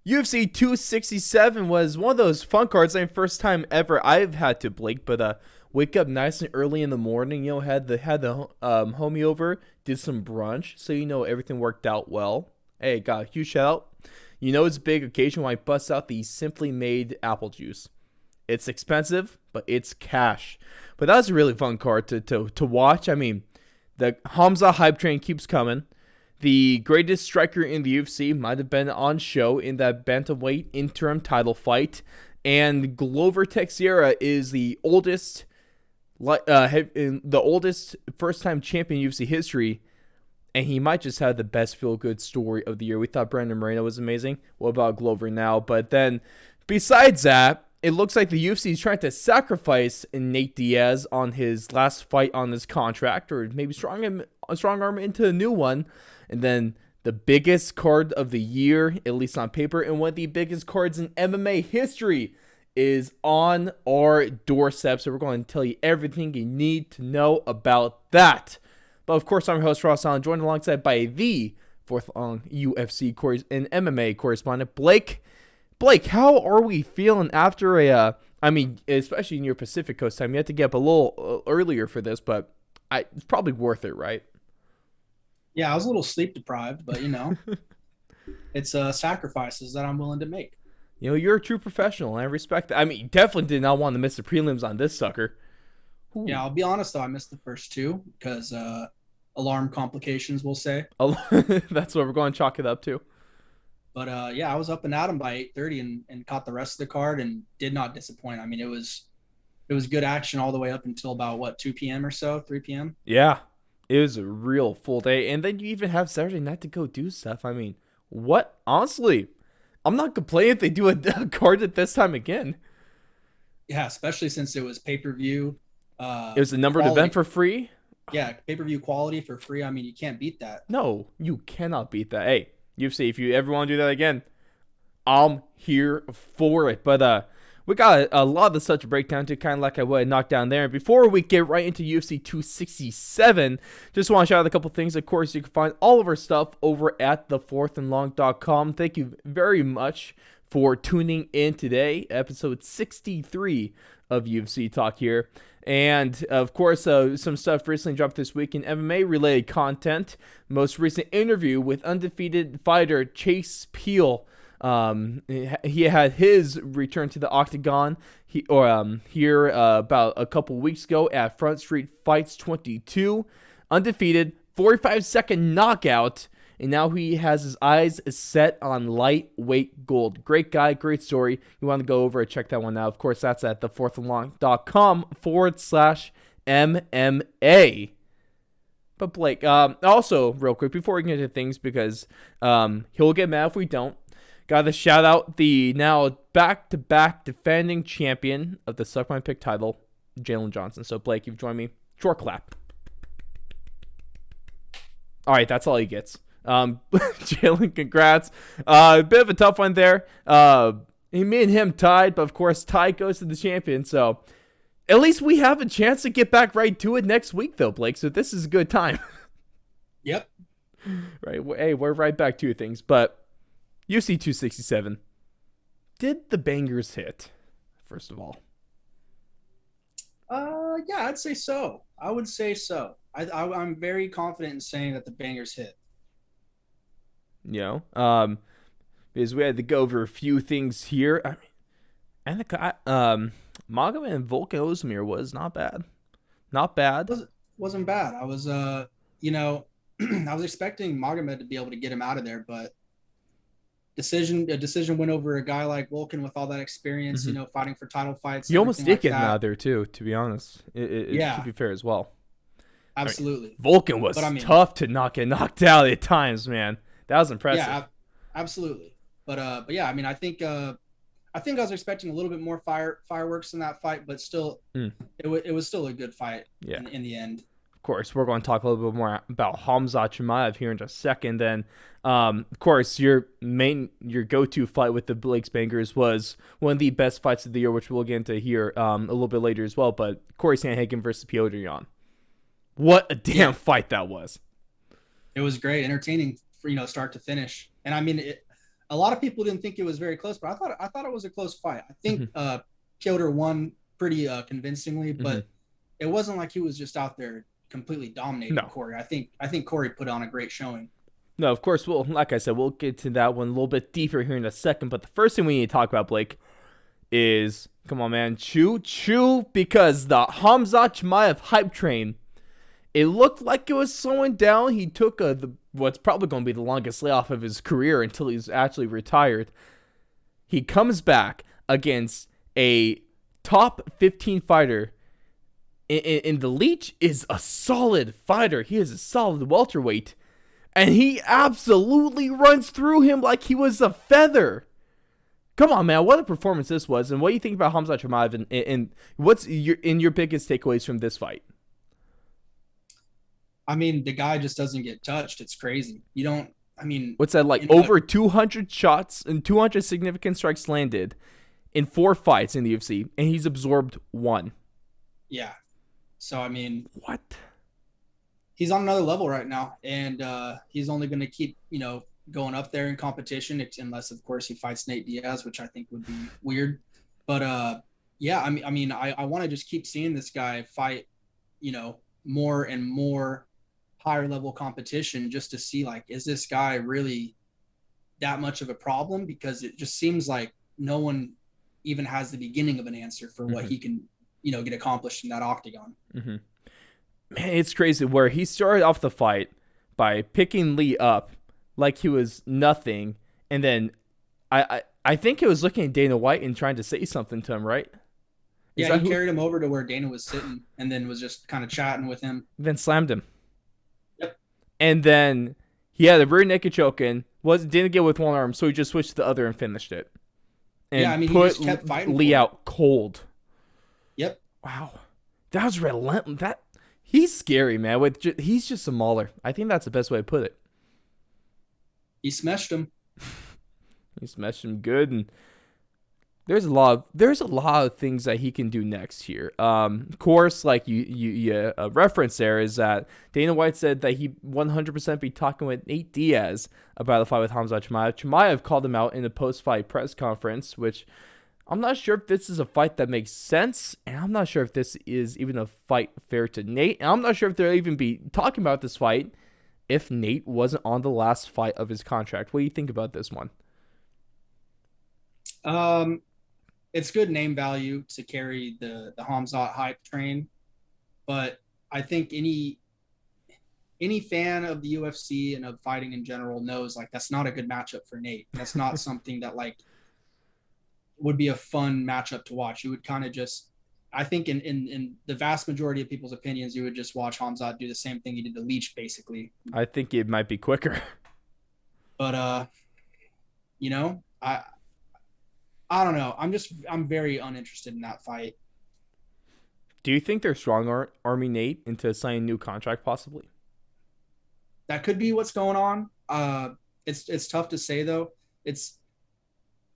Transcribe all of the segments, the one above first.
UFC 267 was one of those fun cards. First time ever I've had to, Blake, but wake up nice and early in the morning. Had the homie over, did some brunch, so everything worked out well. Hey, got a huge shout out. It's a big occasion when I bust out the Simply Made apple juice. It's expensive, but it's cash. But that was a really fun card to watch. I mean, the Hamza hype train keeps coming. The greatest striker in the UFC might have been on show in that bantamweight interim title fight, and Glover Teixeira is the oldest first-time champion in UFC history, and he might just have the best feel-good story of the year. We thought Brandon Moreno was amazing. What about Glover now? But then, besides that, it looks like the UFC is trying to sacrifice Nate Diaz on his last fight on his contract, or maybe strong arm into a new one. And then the biggest card of the year, at least on paper, and one of the biggest cards in MMA history is on our doorstep. So we're going to tell you everything you need to know about that. But of course, I'm your host, Ross Allen, joined alongside by the fourth long UFC and MMA correspondent, Blake. Blake, how are we feeling after especially in your Pacific Coast time? You had to get up a little earlier for this, but it's probably worth it, right? Yeah, I was a little sleep deprived, but it's sacrifices that I'm willing to make. You're a true professional, and I respect that. I mean, you definitely did not want to miss the prelims on this sucker. Ooh. Yeah, I'll be honest though, I missed the first two because alarm complications, we'll say. That's what we're going to chalk it up to. But yeah, I was up and at 'em by 8:30 and caught the rest of the card and did not disappoint. I mean, it was good action all the way up until about 2 p.m. or so, 3 p.m. Yeah. It was a real full day. And then you even have Saturday night to go do stuff. I mean, what? Honestly, I'm not complaining if they do a card at this time again. Yeah, especially since it was pay-per-view. It was a numbered event for free. Yeah, pay-per-view quality for free. I mean, you can't beat that. No, you cannot beat that. Hey, UFC, if you ever want to do that again, I'm here for it. But we got a lot of the stuff to break down to, kind of like I would knock down there. And before we get right into UFC 267, just want to shout out a couple things. Of course, you can find all of our stuff over at thefourthandlong.com. Thank you very much for tuning in today, episode 63 of UFC Talk here. And, of course, some stuff recently dropped this week in MMA-related content. Most recent interview with undefeated fighter Chase Peel. He had his return to the octagon here about a couple weeks ago at Front Street Fights 22. Undefeated, 45-second knockout, and now he has his eyes set on lightweight gold. Great guy, great story. You want to go over and check that one out. Of course, that's at thefourthandlong.com/MMA. But Blake, also real quick before we get into things, because he'll get mad if we don't. Got to shout out the now back-to-back defending champion of the Suck My Pick title, Jaylen Johnson. So, Blake, you've joined me. Short clap. All right, that's all he gets. Jaylen, congrats. A bit of a tough one there. Me and him tied, but of course, tie goes to the champion. So, at least we have a chance to get back right to it next week, though, Blake. So, this is a good time. Yep. Right. Hey, we're right back to things, but UFC 267. Did the bangers hit, first of all? Yeah, I'd say so. I would say so. I'm very confident in saying that the bangers hit. Because we had to go over a few things here. I mean, Magomed and Volkan Ozdemir was not bad. Not bad. Wasn't bad. I was, I was expecting Magomed to be able to get him out of there, but a decision went over a guy like Volkan with all that experience, fighting for title fights. You almost did get him out of there too, to be honest. To be fair as well. Absolutely. I mean, Volkan was tough to not get knocked out at times, man. That was impressive. Yeah, absolutely. But yeah, I mean, I think I was expecting a little bit more fireworks in that fight, but still, it was still a good fight in the end. Of course, we're going to talk a little bit more about Hamza Chimaev here in just a second. Then, of course, your go-to fight with the Blake's Bangers was one of the best fights of the year, which we'll get into here a little bit later as well. But Corey Sandhagen versus Pyotr. What a damn fight that was. It was great, entertaining for start to finish. And I mean, a lot of people didn't think it was very close, but I thought it was a close fight. I think Hmm. Pyotr won pretty convincingly, Hmm. but it wasn't like he was just out there completely dominating No. Corey. I think Corey put on a great showing. No, of course, like I said, we'll get to that one a little bit deeper here in a second. But the first thing we need to talk about, Blake, is come on, man, chew, because the Khamzat Chimaev hype train, it looked like it was slowing down. He took what's probably going to be the longest layoff of his career until he's actually retired. He comes back against a top 15 fighter. In the Leech is a solid fighter. He is a solid welterweight. And he absolutely runs through him like he was a feather. Come on, man. What a performance this was. And what do you think about Khamzat Chimaev? And what's your biggest takeaways from this fight? I mean, the guy just doesn't get touched. It's crazy. You don't. I mean, What's that, like over 200 shots and 200 significant strikes landed in 4 fights in the UFC, and he's absorbed 1. yeah. So I mean, What? he's on another level right now, and he's only going to keep going up there in competition, unless of course he fights Nate Diaz, which I think would be weird. But yeah, I want to just keep seeing this guy fight, more and more higher level competition, just to see, like, is this guy really that much of a problem? Because it just seems like no one even has the beginning of an answer for what he can get accomplished in that octagon. Mm-hmm. Man, it's crazy where he started off the fight by picking Lee up like he was nothing, and then I think he was looking at Dana White and trying to say something to him, right? Yeah, he carried him over to where Dana was sitting, and then was just kind of chatting with him. Then slammed him. Yep. And then he had a rear naked choke in. Didn't get with one arm, so he just switched to the other and finished it. And yeah, I mean, he put just kept fighting Lee out cold. Yep. Wow, that was relentless. He's scary, man. He's just a mauler. I think that's the best way to put it. He smashed him. He smashed him good, and there's a lot of things that he can do next here. Of course, like you reference there is that Dana White said that he 100% be talking with Nate Diaz about the fight with Khamzat Chimaev. Chimaev called him out in a post-fight press conference, which I'm not sure if this is a fight that makes sense, and I'm not sure if this is even a fight fair to Nate, and I'm not sure if they'll even be talking about this fight if Nate wasn't on the last fight of his contract. What do you think about this one? It's good name value to carry the Khamzat hype train, but I think any fan of the UFC and of fighting in general knows, like, that's not a good matchup for Nate. That's not something that, like, would be a fun matchup to watch. You would kind of just, I think in the vast majority of people's opinions, you would just watch Khamzat do the same thing he did to Leech, basically. I think it might be quicker. But I don't know. I'm very uninterested in that fight. Do you think they're strong arming Nate into signing a new contract possibly? That could be what's going on. It's tough to say though.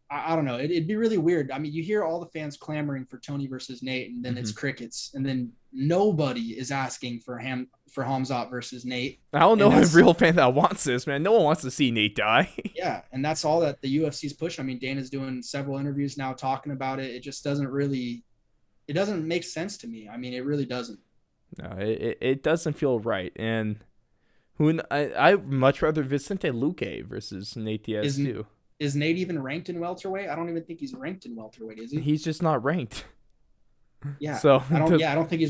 I don't know. It'd be really weird. I mean, you hear all the fans clamoring for Tony versus Nate, and then it's crickets, and then nobody is asking for Khamzat versus Nate. I don't know a real fan that wants this, man. No one wants to see Nate die. Yeah, and that's all that the UFC's pushing. I mean, Dana's doing several interviews now talking about it. It just doesn't make sense to me. I mean, it really doesn't. No, it doesn't feel right. And I much rather Vicente Luque versus Nate Diaz too. Is Nate even ranked in welterweight? I don't even think he's ranked in welterweight, is he? He's just not ranked. Yeah. So I don't think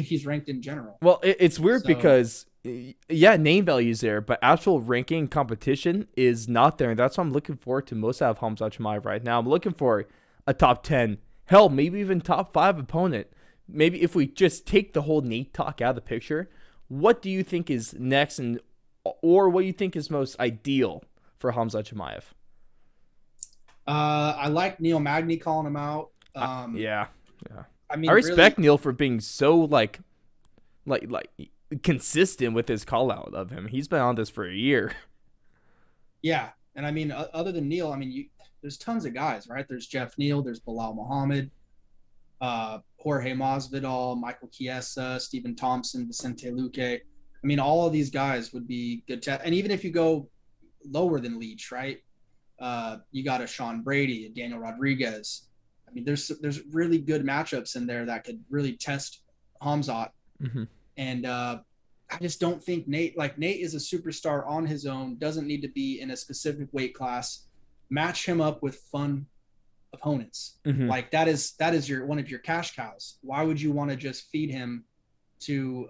he's ranked in general. Well, it's weird because name value's there, but actual ranking competition is not there, and that's what I'm looking forward to most out of Khamzat Chimaev right now. I'm looking for a top 10, hell, maybe even top 5 opponent. Maybe if we just take the whole Nate talk out of the picture, what do you think is next, or what do you think is most ideal for Khamzat Chimaev? I like Neil Magny calling him out. Yeah. I mean, I respect really, Neil for being so like consistent with his call out of him. He's been on this for a year. Yeah, and I mean, other than Neil, I mean, there's tons of guys, right? There's Jeff Neal, there's Bilal Muhammad, Jorge Masvidal, Michael Chiesa, Stephen Thompson, Vicente Luque. I mean, all of these guys would be good. And even if you go lower than Leech, right? You got a Sean Brady, a Daniel Rodriguez. I mean, there's really good matchups in there that could really test Hamzat. Mm-hmm. And I just don't think Nate is a superstar on his own, doesn't need to be in a specific weight class. Match him up with fun opponents. Mm-hmm. Like that is your one of your cash cows. Why would you want to just feed him to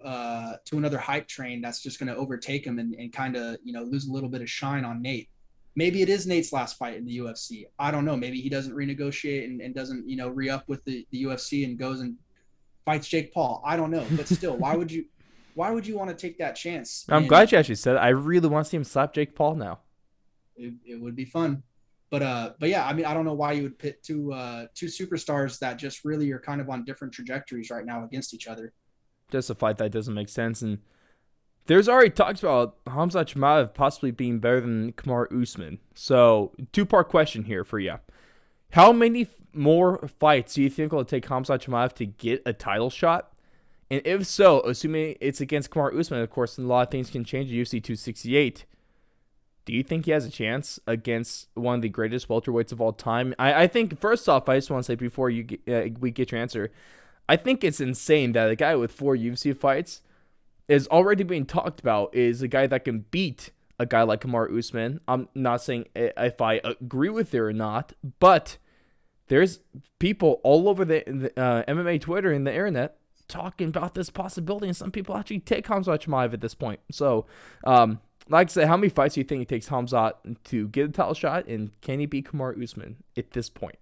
another hype train that's just going to overtake him and kind of, lose a little bit of shine on Nate? Maybe it is Nate's last fight in the UFC. I don't know. Maybe he doesn't renegotiate and doesn't, re-up with the UFC and goes and fights Jake Paul. I don't know. But still, why would you want to take that chance? I'm glad you actually said it. I really want to see him slap Jake Paul now. It would be fun. But yeah, I mean, I don't know why you would pit two superstars that just really are kind of on different trajectories right now against each other. Just a fight that doesn't make sense. And there's already talks about Hamzat Chimaev possibly being better than Kamaru Usman. So, two-part question here for you. How many more fights do you think it'll take Hamzat Chimaev to get a title shot? And if so, assuming it's against Kamaru Usman, of course, and a lot of things can change at UFC 268, do you think he has a chance against one of the greatest welterweights of all time? I think, first off, I just want to say before we get your answer, I think it's insane that a guy with 4 UFC fights is already being talked about is a guy that can beat a guy like Kamaru Usman. I'm not saying if I agree with it or not, but there's people all over the MMA Twitter and the internet talking about this possibility, and some people actually take Hamzat Chimaev at this point. So, like I said, how many fights do you think it takes Hamzat to get a title shot, and can he beat Kamaru Usman at this point?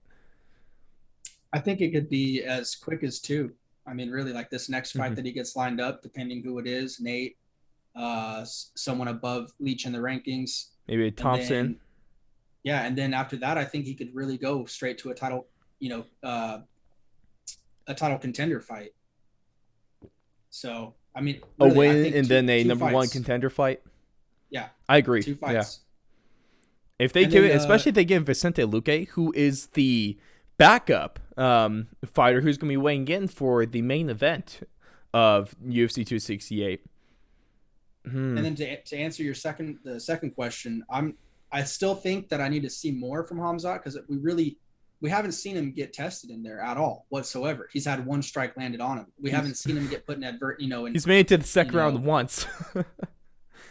I think it could be as quick as 2. I mean, really, like this next fight that he gets lined up, depending who it is, Nate, someone above Leach in the rankings. Maybe Thompson. And then after that, I think he could really go straight to a title, a title contender fight. So, I mean, really, a win and then a number 1 contender fight. Yeah, I agree. 2 fights. Yeah. If they give it, especially if they give Vicente Luque, who is the backup fighter who's going to be weighing in for the main event of UFC 268. And then to answer the second question, I still think that I need to see more from Hamzat, because we haven't seen him get tested in there at all whatsoever. He's had 1 strike landed on him. We haven't seen him get put in he's made it to the second round once.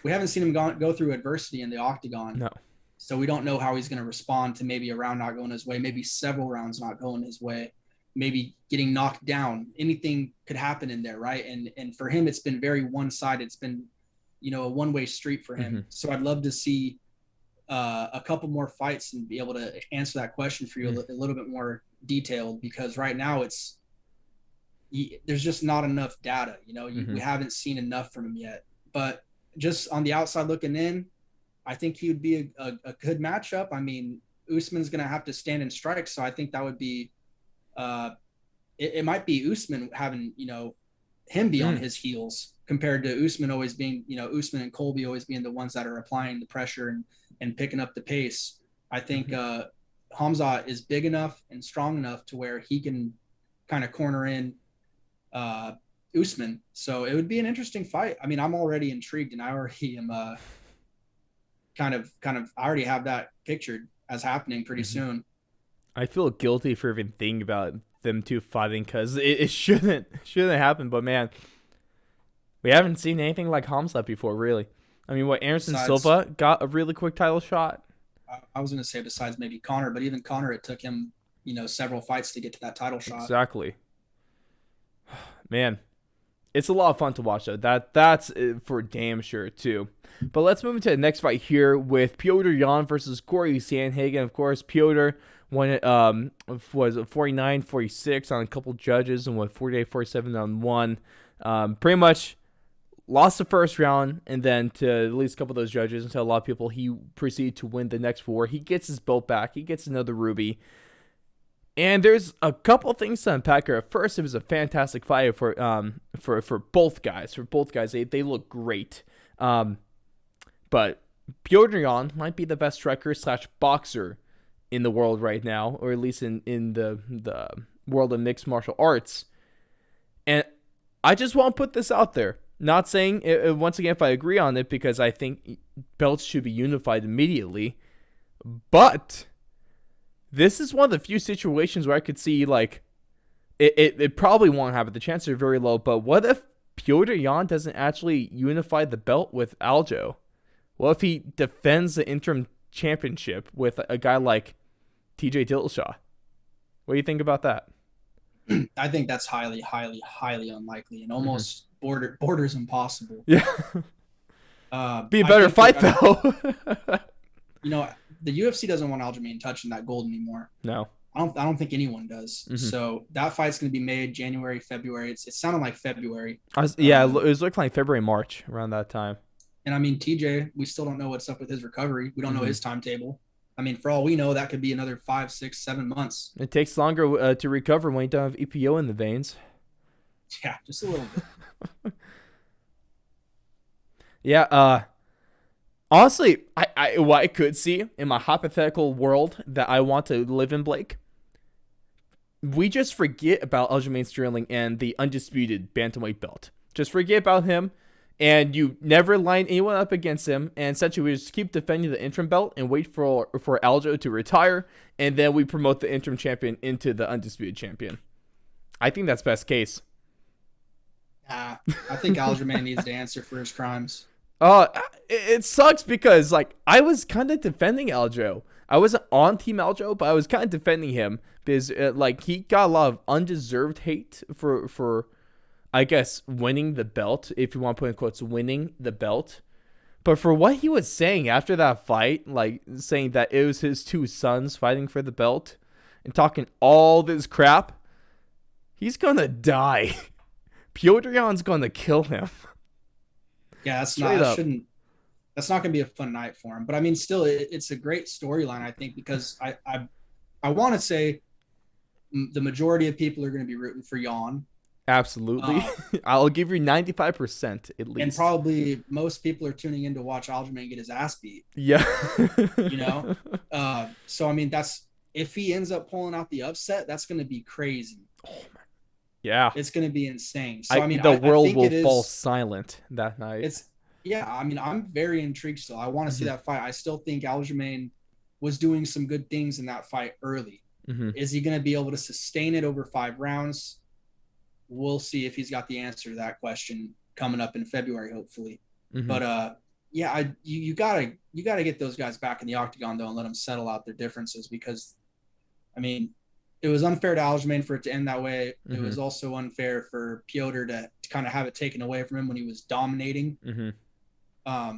We haven't seen him go through adversity in the octagon. No. So we don't know how he's going to respond to maybe a round not going his way, maybe several rounds not going his way, maybe getting knocked down. Anything could happen in there, right? And for him, it's been very one-sided. It's been, a one-way street for him. Mm-hmm. So I'd love to see a couple more fights and be able to answer that question for you a little bit more detailed, because right now there's just not enough data. We haven't seen enough from him yet. But just on the outside looking in, I think he would be a good matchup. I mean, Usman's going to have to stand and strike, so I think that would be it might be Usman having, him be on his heels compared to Usman always being, Usman and Colby always being the ones that are applying the pressure and picking up the pace. I think Hamzat is big enough and strong enough to where he can kind of corner in Usman. So it would be an interesting fight. I mean, I'm already intrigued, and I already am kind of I already have that pictured as happening pretty soon. I feel guilty for even thinking about them two fighting, because it shouldn't happen. But man, we haven't seen anything like Hamzat before, really. I mean, Anderson Silva got a really quick title shot. I was going to say besides maybe Conor, but even Conor, it took him, several fights to get to that title shot. Exactly. Man, it's a lot of fun to watch, though. That's for damn sure, too. But let's move into the next fight here with Pyotr Jan versus Corey Sandhagen. Of course, Pyotr won it, was 49-46 on a couple judges and won 48-47 on one. Pretty much lost the first round, and then to at least a couple of those judges, and to a lot of people, he proceeded to win the next 4. He gets his belt back. He gets another ruby. And there's a couple things to unpack here. At first, it was a fantastic fight for both guys. For both guys, they look great. But Pyotr Jan might be the best striker / boxer in the world right now, or at least in the world of mixed martial arts. And I just want to put this out there. Not saying, once again, if I agree on it, because I think belts should be unified immediately. But this is one of the few situations where I could see, like, it probably won't happen. The chances are very low. But what if Pyotr Jan doesn't actually unify the belt with Aljo? What if he defends the interim championship with a guy like TJ Dillashaw? What do you think about that? I think that's highly, highly, highly unlikely and almost borders impossible. Yeah. Be a better fight, though. The UFC doesn't want Aljamain touching that gold anymore. No. I don't think anyone does. So that fight's going to be made January, February. It sounded like February. It was looking like February, March, around that time. And I mean, TJ, we still don't know what's up with his recovery. We don't know his timetable. I mean, for all we know, that could be another 5, 6, 7 months. It takes longer to recover when you don't have EPO in the veins. Yeah, just a little bit. Yeah, honestly, what I could see in my hypothetical world that I want to live in, Blake, we just forget about Aljamain Sterling and the undisputed bantamweight belt. Just forget about him, and you never line anyone up against him, and essentially we just keep defending the interim belt and wait for Aljo to retire, and then we promote the interim champion into the undisputed champion. I think that's best case. I think Aljamain needs to answer for his crimes. It sucks because, like, I was kind of defending Aljo. I wasn't on Team Aljo, but I was kind of defending him because, like, he got a lot of undeserved hate for, I guess, winning the belt, if you want to put in quotes, winning the belt. But for what he was saying after that fight, like, saying that it was his 2 sons fighting for the belt and talking all this crap, he's gonna die. Pyotr Jan's gonna kill him. Yeah, that's not going to be a fun night for him. But I mean, still, it's a great storyline, I think, because I want to say the majority of people are going to be rooting for Jan. Absolutely. I'll give you 95% at least. And probably most people are tuning in to watch Aljamain get his ass beat. Yeah. So, I mean, if he ends up pulling out the upset, that's going to be crazy. Oh, my. Yeah. It's going to be insane. So, I mean, the world will fall silent that night. I mean, I'm very intrigued still. I want to see that fight. I still think Aljamain was doing some good things in that fight early. Is he going to be able to sustain it over 5 rounds? We'll see if he's got the answer to that question coming up in February, hopefully. But you gotta get those guys back in the octagon though and let them settle out their differences, because, I mean, it was unfair to Aljamain for it to end that way. It was also unfair for Pyotr to kind of have it taken away from him when he was dominating.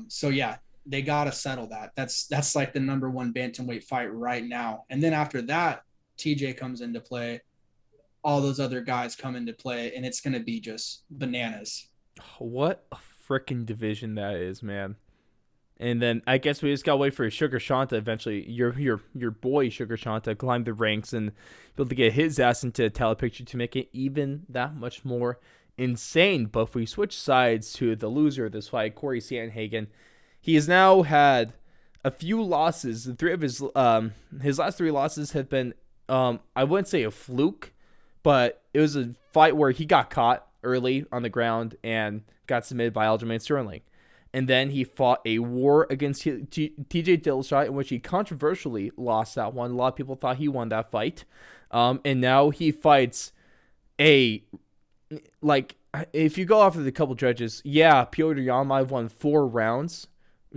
So yeah, they gotta settle that. That's like the number 1 bantamweight fight right now. And then after that, TJ comes into play. All those other guys come into play, and it's going to be just bananas. What a freaking division that is, man. And then I guess we just got to wait for Sugar Sean to eventually, your boy Sugar Sean, to climb the ranks and be able to get his ass into a title picture to make it even that much more insane. But if we switch sides to the loser of this fight, Corey Sandhagen, he has now had a few losses. The 3 of his last 3 losses have been, I wouldn't say a fluke, but it was a fight where he got caught early on the ground and got submitted by Aljamain Sterling. And then he fought a war against TJ Dillashaw, in which he controversially lost that one. A lot of people thought he won that fight. And now he fights if you go off of the couple judges, yeah, Pyotr Jan might have won 4 rounds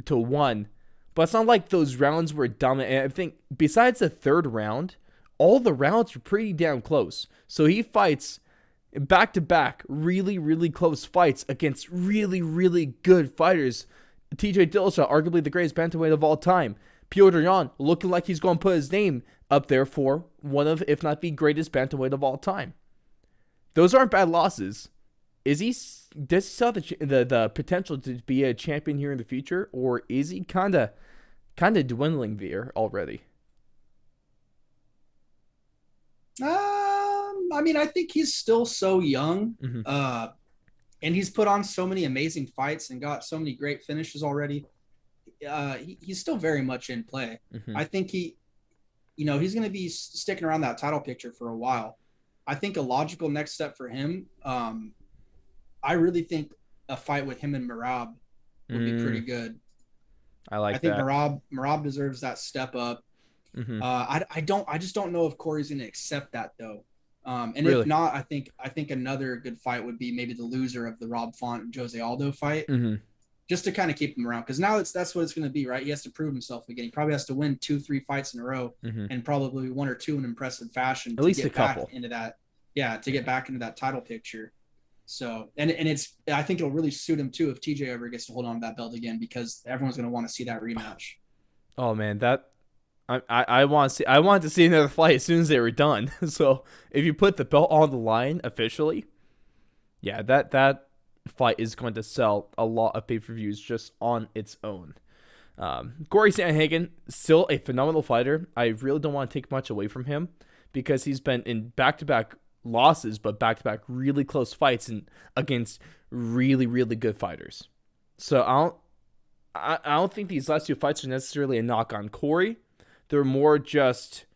to 1. But it's not like those rounds were dominant. And I think besides the 3rd round, all the rounds were pretty damn close. So he fights back-to-back really, really close fights against really, really good fighters. TJ Dillashaw, arguably the greatest bantamweight of all time. Pyotr Jan, looking like he's going to put his name up there for one of, if not the greatest bantamweight of all time. Those aren't bad losses. Does he still have the potential to be a champion here in the future, or is he kind of dwindling there already? I mean, I think he's still so young, and he's put on so many amazing fights and got so many great finishes already. He's still very much in play. I think he's going to be sticking around that title picture for a while. I think a logical next step for him, I really think a fight with him and Merab would be pretty good. I like think that. Merab deserves that step up. Mm-hmm. I just don't know if Corey's going to accept that though. And if Really. not, I think another good fight would be maybe the loser of the Rob Font and Jose Aldo fight, Mm-hmm. just to kind of keep him around. Because now that's what it's going to be, right? He has to prove himself again. He probably has to win 2-3 fights in a row, Mm-hmm. and probably 1 or 2 in impressive fashion At to least a get back couple. into that. Yeah, to get back into that title picture. So, and it's, I think it'll really suit him too if TJ ever gets to hold on to that belt again, because everyone's going to want to see that rematch. Oh man, that I want to see. I wanted to see another fight as soon as they were done. So if you put the belt on the line officially, yeah, that fight is going to sell a lot of pay-per-views just on its own. Corey Sandhagen, still a phenomenal fighter. I really don't want to take much away from him because he's been in back-to-back losses, but back-to-back really close fights and against really, really good fighters. So I don't think these last two fights are necessarily a knock on Corey. They're more just,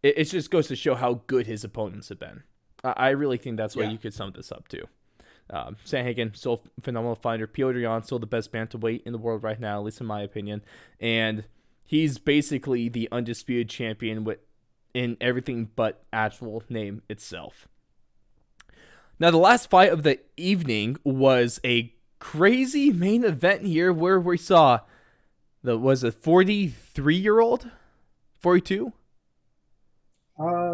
it just goes to show how good his opponents have been. I really think that's what you could sum this up to. Sandhagen, still a phenomenal fighter. Pyotr, still the best bantamweight in the world right now, at least in my opinion. And he's basically the undisputed champion in everything but actual name itself. Now, the last fight of the evening was a crazy main event here where we saw was a 43-year-old, 42.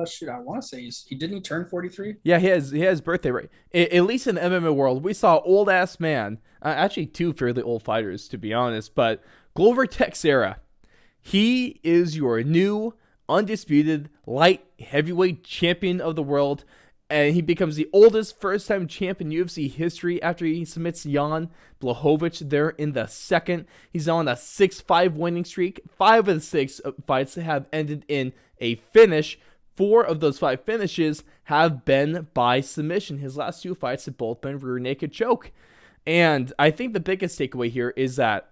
Shoot, I want to say he didn't turn 43. Yeah, he has birthday right. At least in the MMA world, we saw old ass man. Actually, two fairly old fighters to be honest. But Glover Teixeira, he is your new undisputed light heavyweight champion of the world, and he becomes the oldest first-time champ in UFC history after he submits Jan Blachowicz there in the second. He's on a 6-5 winning streak. 5 of the 6 fights have ended in a finish. 4 of those 5 finishes have been by submission. His last 2 fights have both been rear naked choke. And I think the biggest takeaway here is that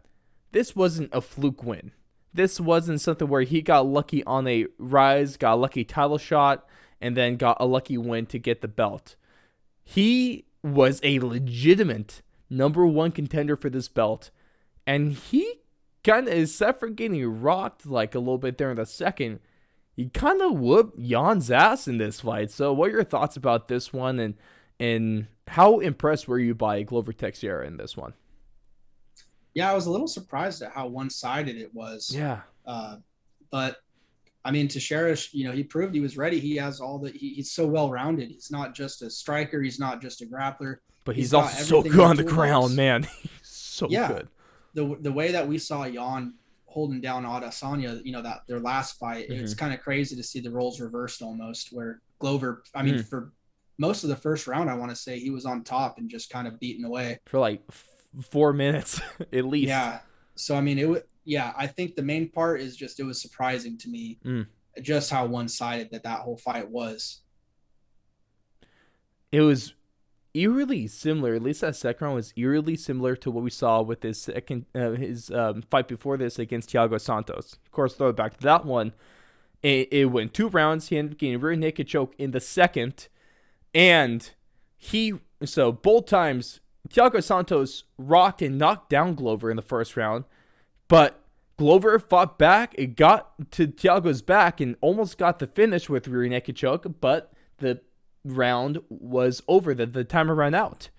this wasn't a fluke win. This wasn't something where he got lucky on a rise, got a lucky title shot, and then got a lucky win to get the belt. He was a legitimate number 1 contender for this belt. And he kind of, except for getting rocked like a little bit there in the second, he kind of whooped Jan's ass in this fight. So what are your thoughts about this one, and how impressed were you by Glover Teixeira in this one? Yeah, I was a little surprised at how one-sided it was. Yeah. But I mean, Teixeira, he proved he was ready. He has he's so well-rounded. He's not just a striker. He's not just a grappler. But he's also so good on the ground, man. He's so good. The way that we saw Jan holding down Adesanya, that their last fight, it's kind of crazy to see the roles reversed almost, where Glover, I mean, for most of the first round, I want to say he was on top and just kind of beaten away. For like 4 minutes at least. Yeah. So, I mean, I think the main part is just, it was surprising to me just how one-sided that whole fight was. It was eerily similar, at least that second round was eerily similar to what we saw with his fight before this against Thiago Santos. Of course, throw it back to that one. It went 2 rounds. He ended up getting a rear naked choke in the second. And so both times, Thiago Santos rocked and knocked down Glover in the first round. But Glover fought back. It got to Thiago's back and almost got the finish with rear naked choke. But the round was over. The timer ran out.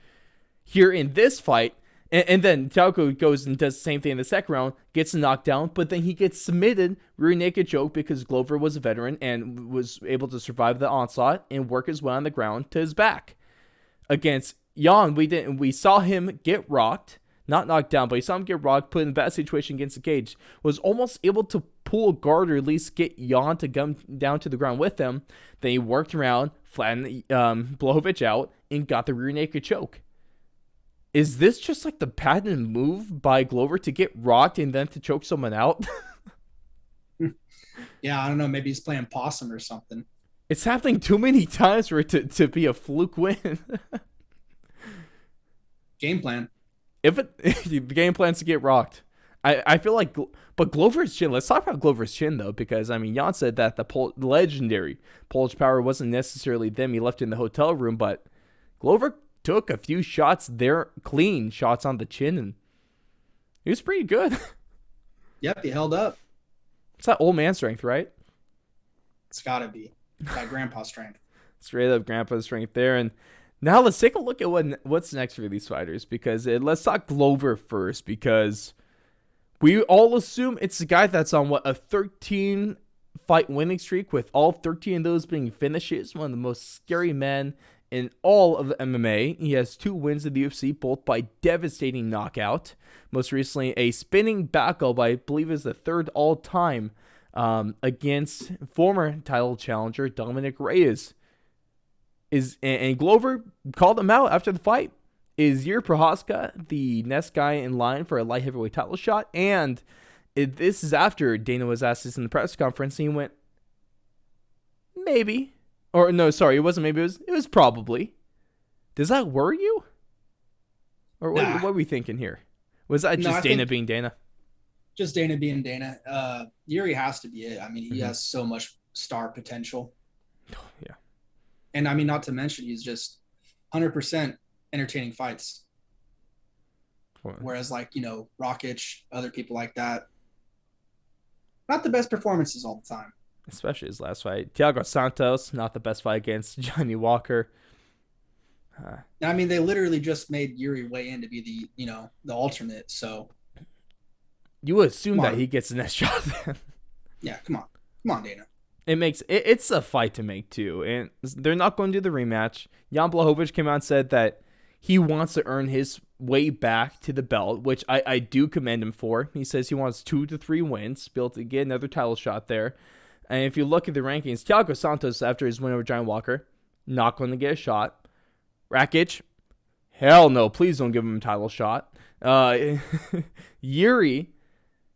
Here in this fight, and then Thiago goes and does the same thing in the second round, gets knocked down, but then he gets submitted rear naked choke because Glover was a veteran and was able to survive the onslaught and work his way on the ground to his back. Against Jan, we saw him get rocked, not knocked down, but he saw him get rocked, put in a bad situation against the cage, was almost able to pull a guard or at least get Jan to come down to the ground with him. Then he worked around, flattened Blachowicz out, and got the rear naked choke. Is this just like the patented move by Glover to get rocked and then to choke someone out? Yeah, I don't know. Maybe he's playing possum or something. It's happening too many times for it to be a fluke win. Game plan. If the game plan's to get rocked. I feel like, but Glover's chin, let's talk about Glover's chin though, because I mean, Jan said that the legendary Polish power wasn't necessarily them. He left in the hotel room, but Glover took a few shots there, clean shots on the chin, and he was pretty good. Yep, he held up. It's that old man strength, right? It's got to be that grandpa strength. Straight up grandpa strength there. And now let's take a look at what's next for these fighters, because let's talk Glover first, because we all assume it's the guy that's on a 13 fight winning streak, with all 13 of those being finishes. One of the most scary men in all of MMA. He has 2 wins in the UFC, both by devastating knockout. Most recently, a spinning back elbow, I believe is the 3rd all-time, against former title challenger Dominic Reyes. And Glover called him out after the fight. Is Yuri Prochazka the next guy in line for a light heavyweight title shot? And this is after Dana was asked this in the press conference, and he went, maybe. Or no, sorry, it wasn't maybe, it was probably. Does that worry you? Or what are we thinking here? Was that just Dana being Dana? Just Dana being Dana. Yuri has to be it. I mean, he has so much star potential. Yeah. And I mean, not to mention, he's just 100% entertaining fights. Whereas, like, Rakic, other people like that, not the best performances all the time. Especially his last fight. Thiago Santos, not the best fight against Johnny Walker. I mean, they literally just made Yuri weigh in to be the alternate. So you would assume that he gets the next shot then. Yeah, come on, Dana. It's a fight to make too, and they're not going to do the rematch. Jan Blachowicz came out and said that he wants to earn his way back to the belt, which I do commend him for. He says he wants 2 to 3 wins, be able to get another title shot there. And if you look at the rankings, Thiago Santos, after his win over Johnny Walker, not going to get a shot. Rakic, hell no, please don't give him a title shot. Yuri,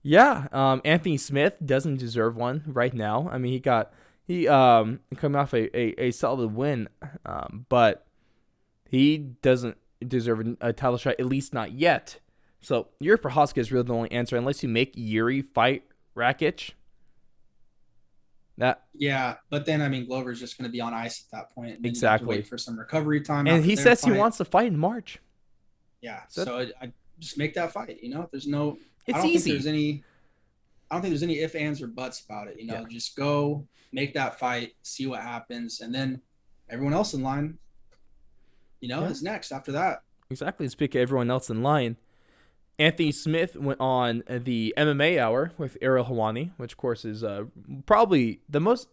yeah, Anthony Smith doesn't deserve one right now. I mean, he coming off a solid win, but he doesn't deserve a title shot, at least not yet. So Yuri Prochazka is really the only answer, unless you make Yuri fight Rakic. Yeah, but then I mean, Glover's just going to be on ice at that point. And exactly. Wait for some recovery time. And he says he wants to fight in March. Yeah, so I just make that fight. There's no. It's I don't easy. I don't think there's any ifs, ands, or buts about it. Just go make that fight, see what happens, and then everyone else in line, is next after that. Exactly. Speaking of everyone else in line, Anthony Smith went on the MMA Hour with Ariel Helwani, which, of course, is probably the most,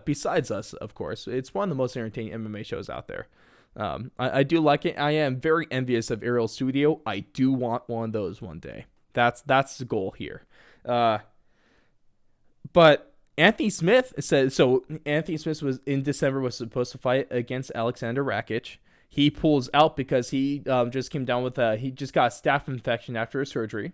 besides us, of course, it's one of the most entertaining MMA shows out there. I do like it. I am very envious of Ariel's studio. I do want one of those one day. That's the goal here. But Anthony Smith said, so Anthony Smith was in December, was supposed to fight against Alexander Rakic. He pulls out because he just came down with he just got a staph infection after a surgery.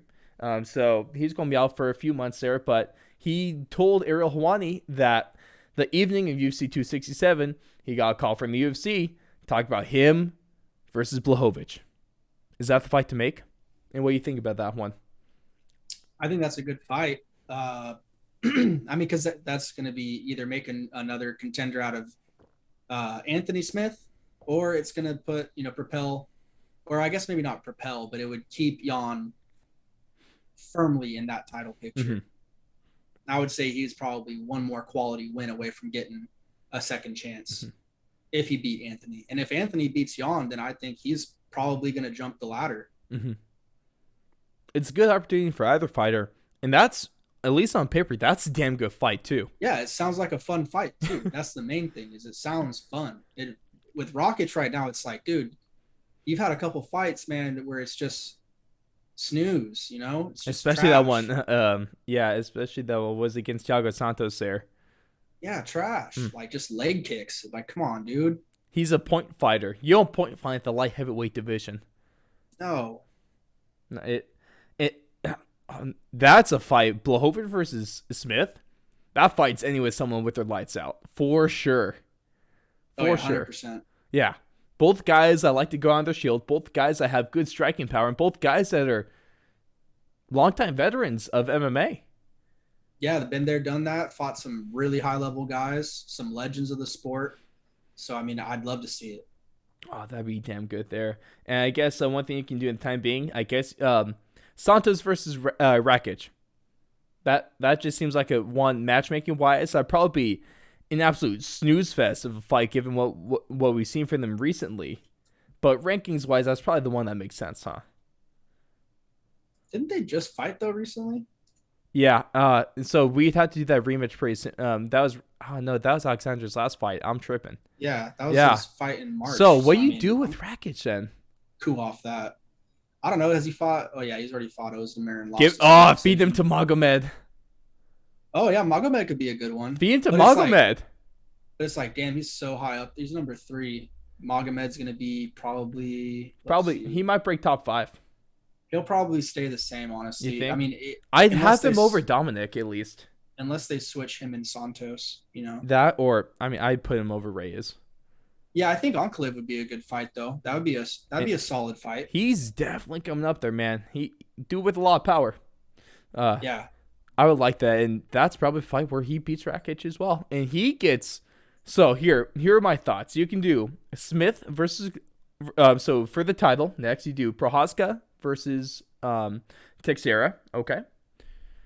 So he's going to be out for a few months there. But he told Ariel Helwani that the evening of UFC 267, he got a call from the UFC, talking about him versus Blachowicz. Is that the fight to make? And what do you think about that one? I think that's a good fight. I mean, because that's going to be either making another contender out of Anthony Smith, or it's going to put, propel, or I guess maybe not propel, but it would keep Jan firmly in that title picture. Mm-hmm. I would say he's probably one more quality win away from getting a second chance if he beat Anthony. And if Anthony beats Jan, then I think he's probably going to jump the ladder. Mm-hmm. It's a good opportunity for either fighter. And that's, at least on paper, that's a damn good fight too. Yeah, it sounds like a fun fight too. That's the main thing, is it sounds fun. With Rakic right now, it's like, dude, you've had a couple fights, man, where it's just snooze, especially trash. That one. Especially that one was against Thiago Santos there. Yeah, trash. Like, just leg kicks. Like, come on, dude. He's a point fighter. You don't point fight the light heavyweight division. No. That's a fight. Blachowicz versus Smith. That fight's anyway someone with their lights out. For sure. For sure. 100%. Yeah. Both guys that like to go on their shield. Both guys that have good striking power. And both guys that are longtime veterans of MMA. Yeah, they've been there, done that. Fought some really high-level guys. Some legends of the sport. So, I mean, I'd love to see it. Oh, that'd be damn good there. And I guess one thing you can do in the time being, I guess, Santos versus Rakic. That just seems like a one matchmaking wise. That'd probably be an absolute snooze fest of a fight given what we've seen from them recently. But rankings wise, that's probably the one that makes sense, huh? Didn't they just fight though recently? Yeah. So we'd have to do that rematch pretty soon. That was oh no, that was Alexander's last fight. I'm tripping. Yeah, that was Yeah. his fight in March. So what I do you mean, do with Rakic then? cool off that. I don't know. Has he fought? Oh yeah, he's already fought Ozdemir and lost. Feed him to Magomed. Oh yeah, Magomed could be a good one. Feed him to But Magomed. it's like, damn, he's so high up. He's number 3. Magomed's gonna be probably He might break top 5. He'll probably stay the same, honestly. You think? I mean, I'd have him over Dominic at least. Unless they switch him and Santos, you know. That or I mean, I'd put him over Reyes. Yeah, I think Ankalev would be a good fight though. That'd be a solid fight. He's definitely coming up there, man. He do with a lot of power. Yeah. I would like that, and that's probably a fight where he beats Rakic as well. And he gets so here are my thoughts. You can do Smith versus so for the title, next you do Prohaska versus Teixeira. Okay.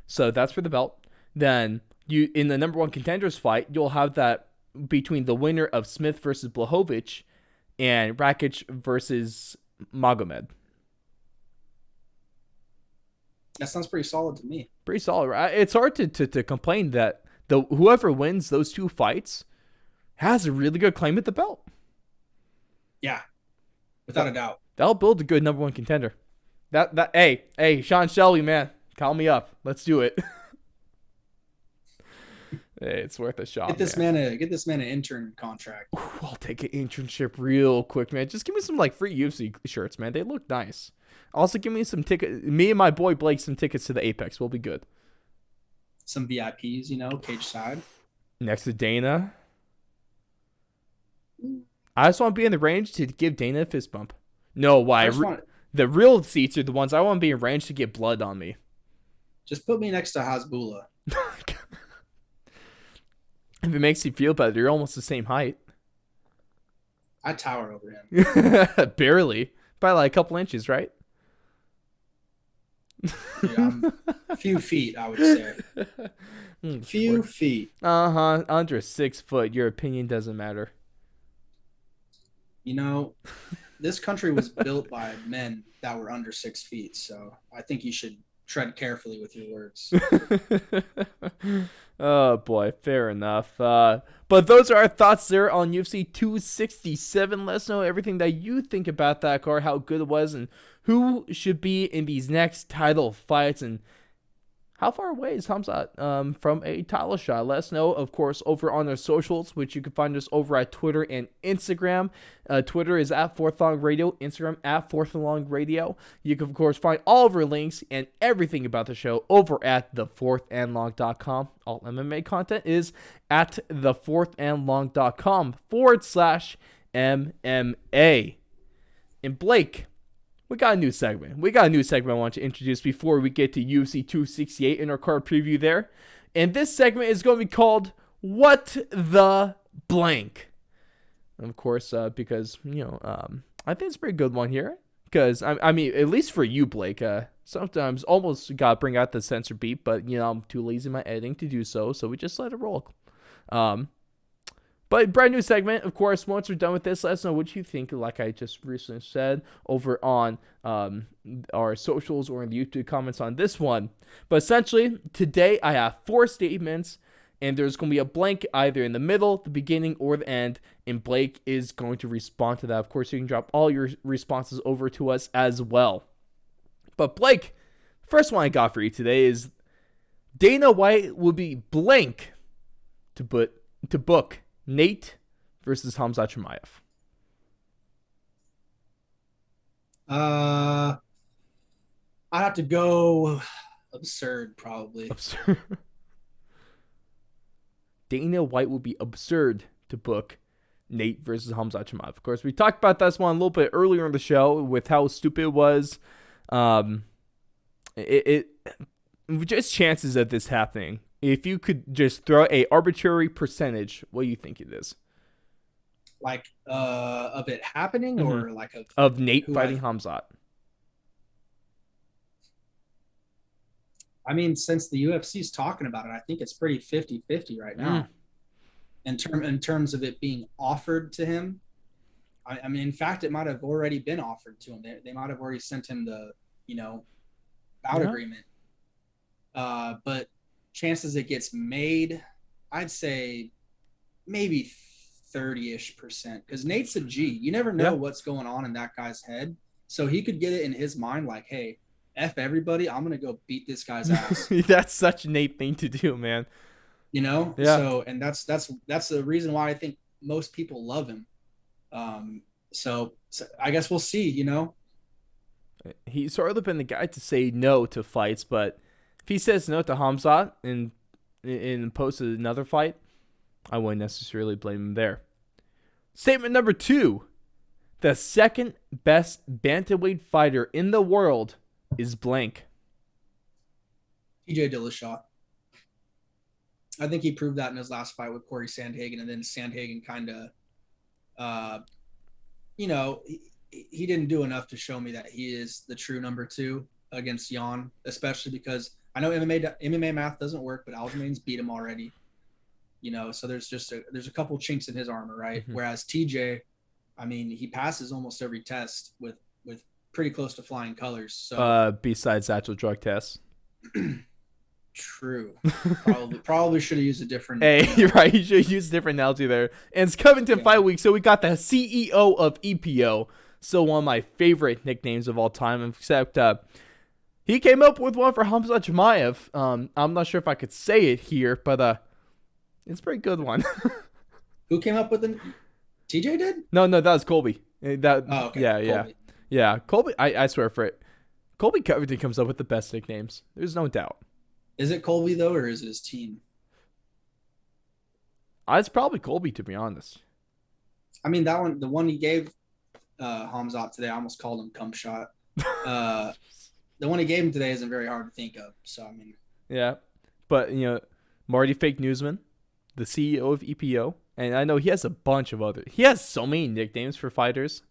So that's for the belt. Then you in the number 1 contenders fight, you'll have that between the winner of Smith versus Blachowicz and Rakic versus Magomed. That sounds pretty solid to me. Pretty solid, right? It's hard to complain that whoever wins those 2 fights has a really good claim at the belt. Yeah, without a doubt. That'll build a good number 1 contender. Hey, Sean Shelby, man, call me up. Let's do it. Hey, it's worth a shot. Get this man an intern contract. Ooh, I'll take an internship real quick, man. Just give me some like free UFC shirts, man. They look nice. Also, give me some tickets. Me and my boy Blake some tickets to the Apex. We'll be good. Some VIPs, you know, cage side. Next to Dana. I just want to be in the range to give Dana a fist bump. No, why? The real seats are the ones I want to be in range to get blood on me. Just put me next to Hasbulla. If it makes you feel better, you're almost the same height. I tower over him. Barely. By like a couple inches, right? Yeah, a few feet, I would say. Few feet. Uh-huh. Under 6 foot. Your opinion doesn't matter. You know, this country was built by men that were under 6 feet, so I think you should tread carefully with your words. Oh boy, fair enough. But those are our thoughts there on UFC 267. Let us know everything that you think about that card, how good it was, and who should be in these next title fights, and how far away is Khamzat from a title shot? Let us know, of course, over on our socials, which you can find us over at Twitter and Instagram. Twitter is at Fourth Long Radio, Instagram at Fourth Long Radio. You can, of course, find all of our links and everything about the show over at thefourthandlong.com. All MMA content is at thefourthandlong.com/MMA. And Blake, we got a new segment. I want to introduce before we get to UFC 268 in our card preview there. And this segment is going to be called What the Blank. And of course, because, I think it's a pretty good one here. Because, I mean, at least for you, Blake, sometimes almost got to bring out the censor beat, but, I'm too lazy in my editing to do so we just let it roll. But brand new segment, of course. Once we're done with this, let us know what you think, like I just recently said, over on our socials or in the YouTube comments on this one. But essentially, today I have 4 statements, and there's going to be a blank either in the middle, the beginning, or the end, and Blake is going to respond to that. Of course, you can drop all your responses over to us as well. But Blake, first one I got for you today is Dana White will be blank to book Nate versus Khamzat Chimaev. I'd have to go absurd, probably. Absurd. Dana White will be absurd to book Nate versus Khamzat Chimaev. Of course, we talked about this one a little bit earlier in the show with how stupid it was. Just chances of this happening. If you could just throw a arbitrary percentage, what do you think it is? Like of it happening, or like of Nate fighting Khamzat? I mean, since the UFC is talking about it, I think it's pretty 50-50 right now in terms of it being offered to him. I mean, in fact, it might have already been offered to him. They might have already sent him the, bout agreement. But chances it gets made, I'd say maybe 30-ish%. Because Nate's a G. You never know what's going on in that guy's head. So he could get it in his mind like, hey, F everybody, I'm going to go beat this guy's ass. That's such a Nate thing to do, man. Yeah. So, and that's the reason why I think most people love him. So I guess we'll see, He's sort of been the guy to say no to fights, but if he says no to Hamzat and opposed to another fight, I wouldn't necessarily blame him there. Statement number 2. The second best bantamweight fighter in the world is blank. TJ Dillashaw. I think he proved that in his last fight with Corey Sandhagen, and then Sandhagen kind of, he didn't do enough to show me that he is the true number 2 against Jan, especially because I know MMA math doesn't work, but Aljamain's beat him already. So there's a couple chinks in his armor, right? Mm-hmm. Whereas TJ, I mean, he passes almost every test with pretty close to flying colors. So besides actual drug tests. True. Probably should have used a different. Hey, you're right. You should use a different analogy there. And it's Covington Fight Week, so we got the CEO of EPO. Still one of my favorite nicknames of all time, except he came up with one for Hamza Chimaev. I'm not sure if I could say it here, but it's a pretty good one. Who came up with it? TJ did? No, that was Colby. Okay. Colby. Yeah. Colby, I swear for it. Colby Covington comes up with the best nicknames. There's no doubt. Is it Colby, though, or is it his team? It's probably Colby, to be honest. I mean, that one, the one he gave Hamzat today, I almost called him cum shot. The one he gave him today isn't very hard to think of. So, I mean. Yeah. But, Marty Fake Newsman, the CEO of EPO, and I know he has a bunch of other. He has so many nicknames for fighters.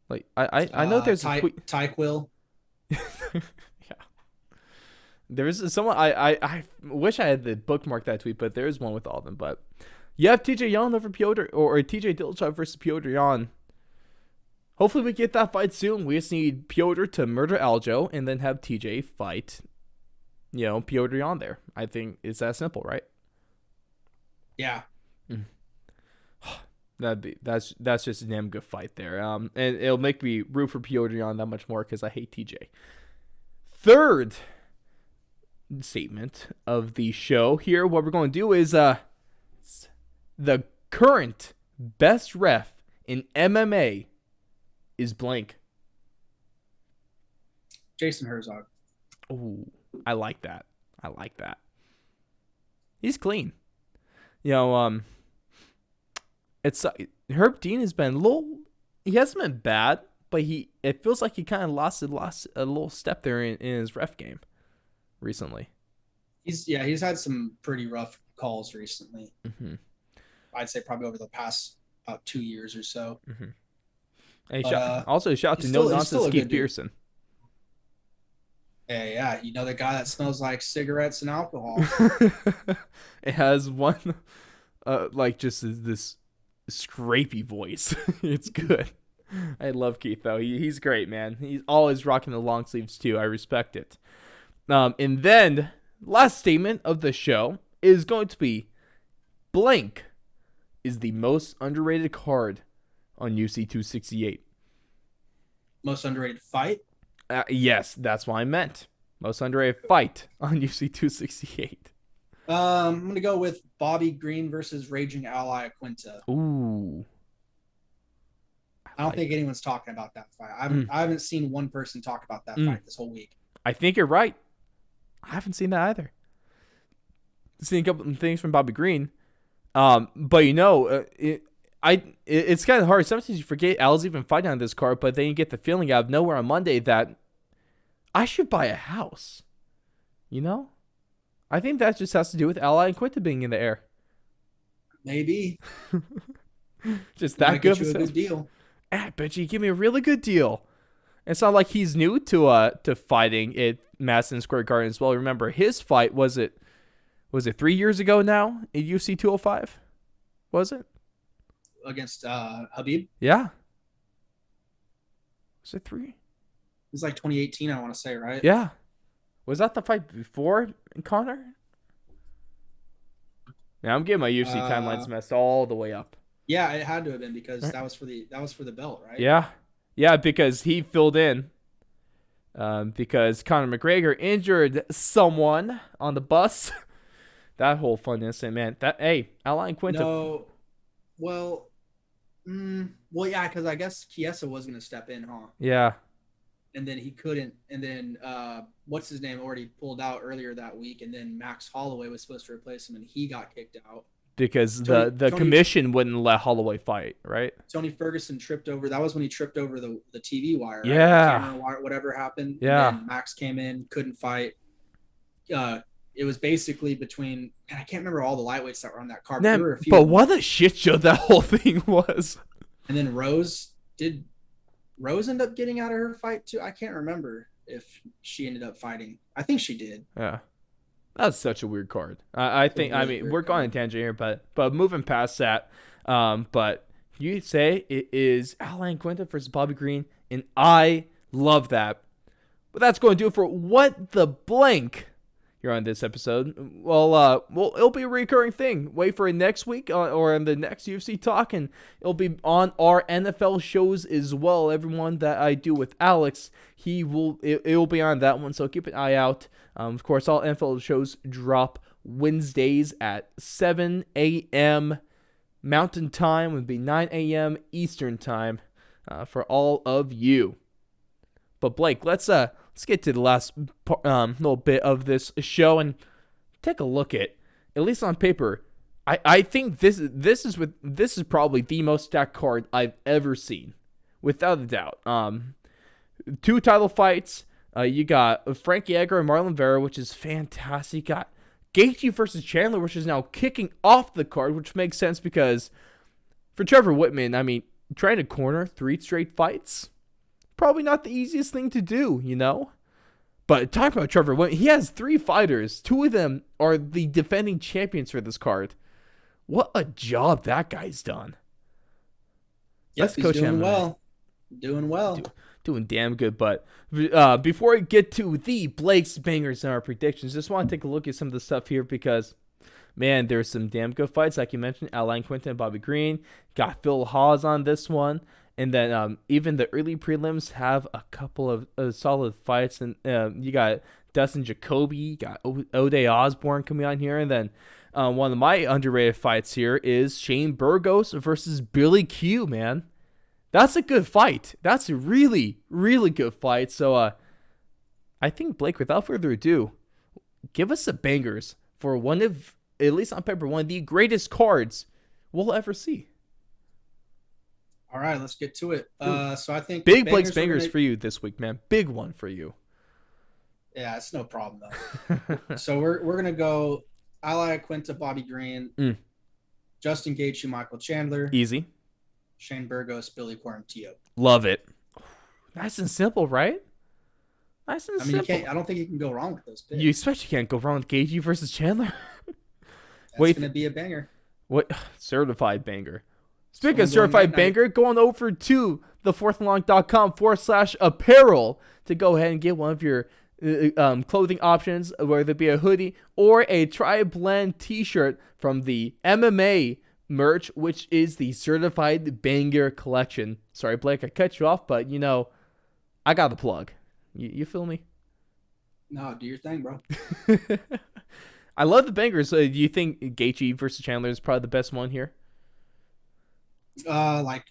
Like, I know there's a tweet. Tyquil. There is someone I wish I had the bookmark that tweet, but there is one with all of them. But you have TJ Yan over Pyotr, or TJ Dillashaw versus Pyotr Yan. Hopefully we get that fight soon. We just need Pyotr to murder Aljo and then have TJ fight, Pyotr Yan there. I think it's that simple, right? Yeah. That's just a damn good fight there. And it'll make me root for Pyotr Yan that much more because I hate TJ. Third statement of the show here, what we're going to do is the current best ref in MMA is blank. Jason Herzog. Oh, I like that. He's clean. It's Herb Dean has been a little. He hasn't been bad, but it feels like he kind of lost a little step there in his ref game recently. He's had some pretty rough calls recently. Mm-hmm. I'd say probably over the past about 2 years or so. Mm-hmm. Hey, shout out to No Nonsense Keith Pearson. Yeah, the guy that smells like cigarettes and alcohol. It has one, just this scrapey voice. It's good. I love Keith though. He's great, man. He's always rocking the long sleeves too. I respect it. And then last statement of the show is going to be blank is the most underrated card on UFC 268. Most underrated fight? Yes, that's what I meant. Most underrated fight on UFC 268. I'm going to go with Bobby Green versus Raging Ally Quinta. Ooh. I don't think anyone's talking about that fight. I haven't seen one person talk about that fight this whole week. I think you're right. I haven't seen that either. I've seen a couple of things from Bobby Green. But it's kind of hard. Sometimes you forget Al's even fighting on this card, but then you get the feeling out of nowhere on Monday that I should buy a house. I think that just has to do with Ally and Quinta being in the air. Maybe. Just that good. Get you a good deal. I bet you give me a really good deal. It's not like he's new to fighting at Madison Square Garden as well. Remember his fight, was it 3 years ago now in UFC 205? Was it? Against Habib. Yeah. Was it 3? It was like 2018, I want to say, right? Yeah. Was that the fight before Connor? Yeah, I'm getting my UFC timelines messed all the way up. Yeah, it had to have been because that was for the belt, right? Yeah. Yeah, because he filled in. Because Conor McGregor injured someone on the bus. That whole fun incident, man. Alan Quinta. No, well, yeah, because I guess Chiesa was going to step in, huh? Yeah. And then he couldn't. And then what's his name already pulled out earlier that week. And then Max Holloway was supposed to replace him, and he got kicked out. Because the commission wouldn't let Holloway fight, right? Tony Ferguson tripped over. That was when he tripped over the TV wire. Right? Yeah. The camera wire, whatever happened. Yeah. And then Max came in, couldn't fight. It was basically between, and I can't remember all the lightweights that were on that card. But what a shit show that whole thing was. And then Rose end up getting out of her fight too? I can't remember if she ended up fighting. I think she did. Yeah. That's such a weird card. I think, we're going on a tangent here, but moving past that, but you say it is Alan Quinta versus Bobby Green, and I love that. But that's going to do it for What the Blank here on this episode. Well, it'll be a recurring thing. Wait for it next week or in the next UFC talk, and it'll be on our NFL shows as well. Everyone that I do with Alex, it will be on that one, so keep an eye out. Of course, all NFL shows drop Wednesdays at 7 a.m. Mountain Time. Would be 9 a.m. Eastern Time for all of you. But Blake, let's get to the last little bit of this show and take a look at least on paper. I think this is probably the most stacked card I've ever seen, without a doubt. 2 title fights. You got Frankie, Edgar, and Marlon Vera, which is fantastic. You got Gaethje versus Chandler, which is now kicking off the card, which makes sense because for Trevor Whitman, trying to corner 3 straight fights, probably not the easiest thing to do, But talking about Trevor Whitman, he has 3 fighters. 2 of them are the defending champions for this card. What a job that guy's done. Yes, he's doing well. Doing damn good. But before we get to the Blake's Bangers and our predictions, just want to take a look at some of the stuff here because, man, there's some damn good fights. Like you mentioned, Alan Quinta and Bobby Green. Got Phil Hawes on this one. And then even the early prelims have a couple of solid fights. And you got Dustin Jacoby, you got Ode Osborne coming on here. And then one of my underrated fights here is Shane Burgos versus Billy Q, man. That's a good fight. That's a really, really good fight. So I think, Blake, without further ado, give us the bangers for one of, at least on paper, one of the greatest cards we'll ever see. All right, let's get to it. So I think big Blake's bangers for you this week, man. Big one for you. Yeah, it's no problem though. So we're gonna go Alan Quinta, Bobby Green, Justin Gaethje, Michael Chandler, easy. Shane Burgos, Billy Quarantillo. Love it. Nice and simple, right? Nice and simple. I don't think you can go wrong with those picks. You especially can't go wrong with Gaethje versus Chandler. That's gonna be a banger. What certified banger? Speaking of certified banger, go on over to thefourthandlong.com/apparel to go ahead and get one of your clothing options, whether it be a hoodie or a tri-blend t-shirt from the MMA merch, which is the certified banger collection. Sorry, Blake, I cut you off, but I got the plug. You feel me? No, do your thing, bro. I love the bangers. Do you think Gaethje versus Chandler is probably the best one here? Like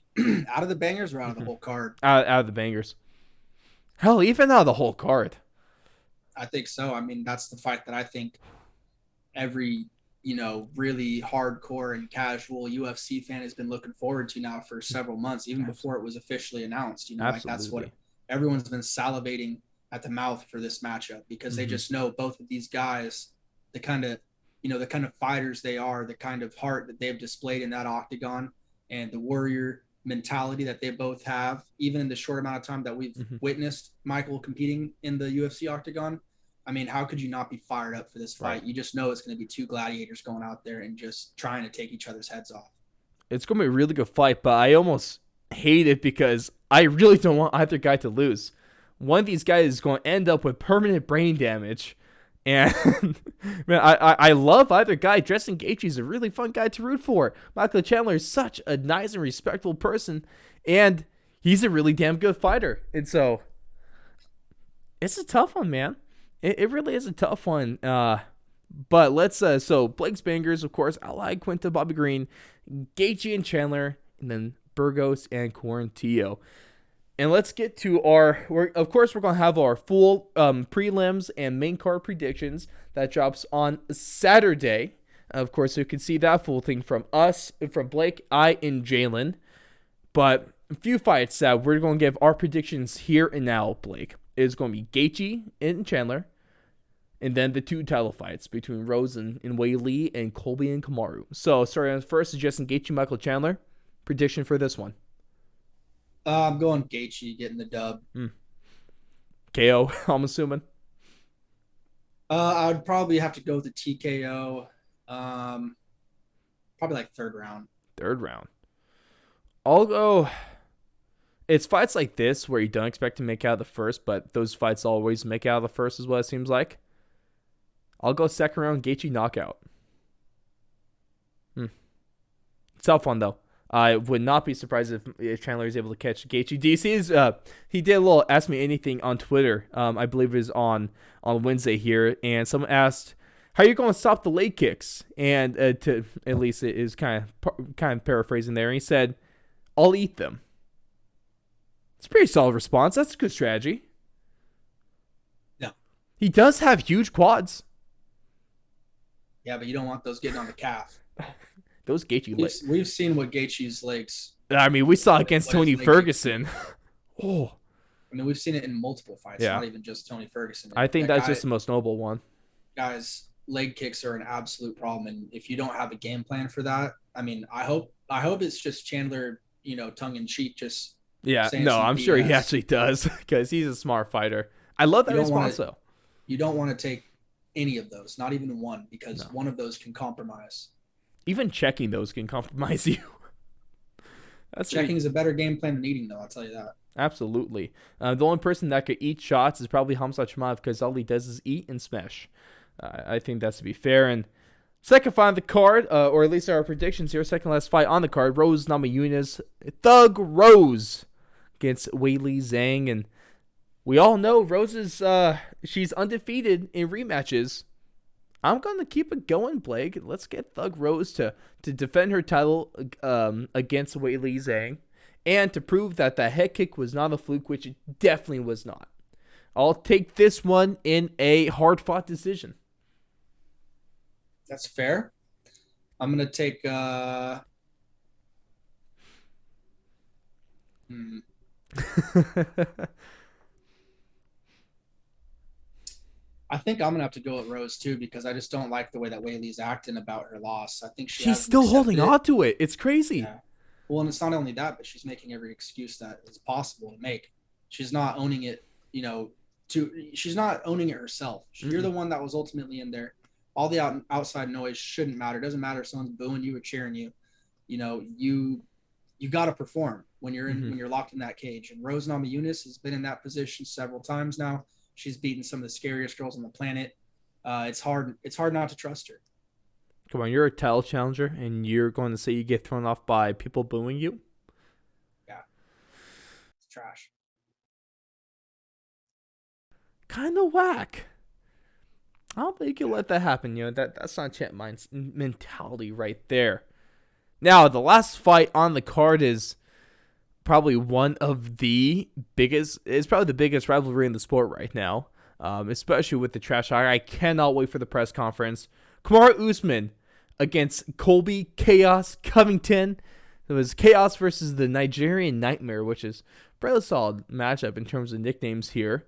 out of the bangers or out of the whole card? Out of the bangers. Hell, even out of the whole card. I think so. That's the fight that I think every really hardcore and casual UFC fan has been looking forward to now for several months, even before it was officially announced. Like that's what everyone's been salivating at the mouth for this matchup because they just know both of these guys, the kind of fighters they are, the kind of heart that they've displayed in that octagon, and the warrior mentality that they both have, even in the short amount of time that we've witnessed Michael competing in the UFC octagon. I mean, how could you not be fired up for this fight? Right. You just know it's going to be two gladiators going out there and just trying to take each other's heads off. It's going to be a really good fight, but I almost hate it because I really don't want either guy to lose. One of these guys is going to end up with permanent brain damage. And man, I love either guy. Justin Gaethje's a really fun guy to root for. Michael Chandler is such a nice and respectful person, and he's a really damn good fighter. And so it's a tough one, man. It really is a tough one. But let's so Blake's bangers, of course, Ally, Quinta, Bobby Green, Gaethje and Chandler, and then Burgos and Quarantillo. And let's get to of course, we're going to have our full prelims and main card predictions that drops on Saturday. Of course, you can see that full thing from us, from Blake, I, and Jaylen. But a few fights that we're going to give our predictions here and now, Blake, is going to be Gaethje and Chandler. And then the two title fights between Rose and Weili and Colby and Kamaru. So, starting on first is Justin Gaethje, Michael Chandler. Prediction for this one. I'm going Gaethje getting the dub. KO, I'm assuming. I would probably have to go with the TKO. Probably like third round. Third round. I'll go. It's fights like this where you don't expect to make out of the first, but those fights always make out of the first, is what it seems like. I'll go second round, Gaethje knockout. Tough one, though. I would not be surprised if Chandler is able to catch Gaethje. DC's he did a little Ask Me Anything on Twitter. I believe it was on Wednesday here, and someone asked, "How are you going to stop the leg kicks?" And to at least it is kind of paraphrasing there. And he said, "I'll eat them." It's a pretty solid response. That's a good strategy. Yeah, he does have huge quads. Yeah, but you don't want those getting on the calf. Those Gaethje legs. We've seen what Gaethje's legs. I mean, we saw against Tony Ferguson. Oh. I mean, we've seen it in multiple fights, not even just Tony Ferguson. I think that's just the most noble one. Guys, leg kicks are an absolute problem, and if you don't have a game plan for that, I mean, I hope it's just Chandler, tongue in cheek, just. Yeah, no, I'm sure he actually does because he's a smart fighter. I love that response, though. You don't want to take any of those, not even one, because one of those can compromise. Even checking those can compromise you. Checking is a better game plan than eating, though. I'll tell you that. Absolutely. The only person that could eat shots is probably Khamzat Chimaev because all he does is eat and smash. I think that's to be fair. And second fight on the card, or at least our predictions here, second last fight on the card, Rose Namajunas, Thug Rose against Weili Zhang. And we all know Rose is she's undefeated in rematches. I'm going to keep it going, Blake. Let's get Thug Rose to defend her title against Weili Zhang and to prove that the head kick was not a fluke, which it definitely was not. I'll take this one in a hard-fought decision. That's fair. I'm going to take... I think I'm going to have to go with Rose, too, because I just don't like the way that Weili's acting about her loss. I think she's still holding on to it. It's crazy. Yeah. Well, and it's not only that, but she's making every excuse that is possible to make. She's not owning it, she's not owning it herself. You're the one that was ultimately in there. All the outside noise shouldn't matter. It doesn't matter if someone's booing you or cheering you. You got to perform when you're when you're locked in that cage. And Rose Namajunas has been in that position several times now. She's beaten some of the scariest girls on the planet. It's hard not to trust her. Come on, you're a title challenger, and you're going to say you get thrown off by people booing you? Yeah. It's trash. Kind of whack. I don't think you'll let that happen. That's not Champ Mind's mentality right there. Now, the last fight on the card is probably one of the biggest. It's probably the biggest rivalry in the sport right now, especially with the trash talk. I cannot wait for the press conference. Kamaru Usman against Colby Chaos Covington. It was Chaos versus the Nigerian Nightmare, which is a fairly solid matchup in terms of nicknames here.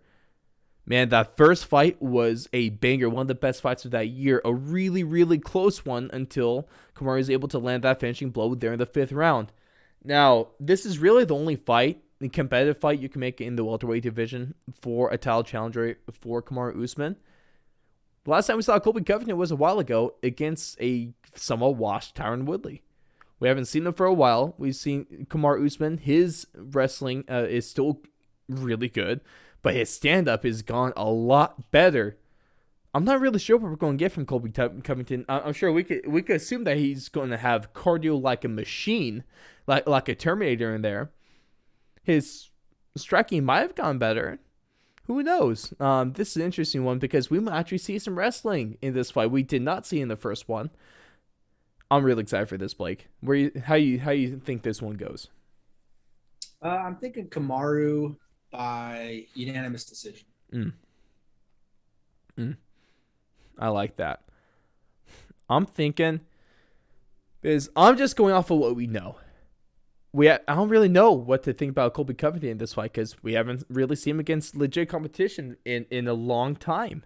Man, that first fight was a banger, one of the best fights of that year. A really, really close one until Kamaru was able to land that finishing blow there in the fifth round. Now, this is really the only the competitive fight you can make in the welterweight division for a title challenger for Kamaru Usman. The last time we saw Colby Covington was a while ago against a somewhat washed Tyron Woodley. We haven't seen him for a while. We've seen Kamaru Usman. His wrestling is still really good, but his stand-up has gone a lot better. I'm not really sure what we're going to get from Colby Covington. I'm sure we could assume that he's going to have cardio like a machine, like a Terminator in there. His striking might have gone better. Who knows? This is an interesting one because we might actually see some wrestling in this fight we did not see in the first one. I'm really excited for this, Blake. How you think this one goes? I'm thinking Kamaru by unanimous decision. I like that. I'm thinking, because I'm just going off of what we know. I don't really know what to think about Colby Covington in this fight because we haven't really seen him against legit competition in a long time.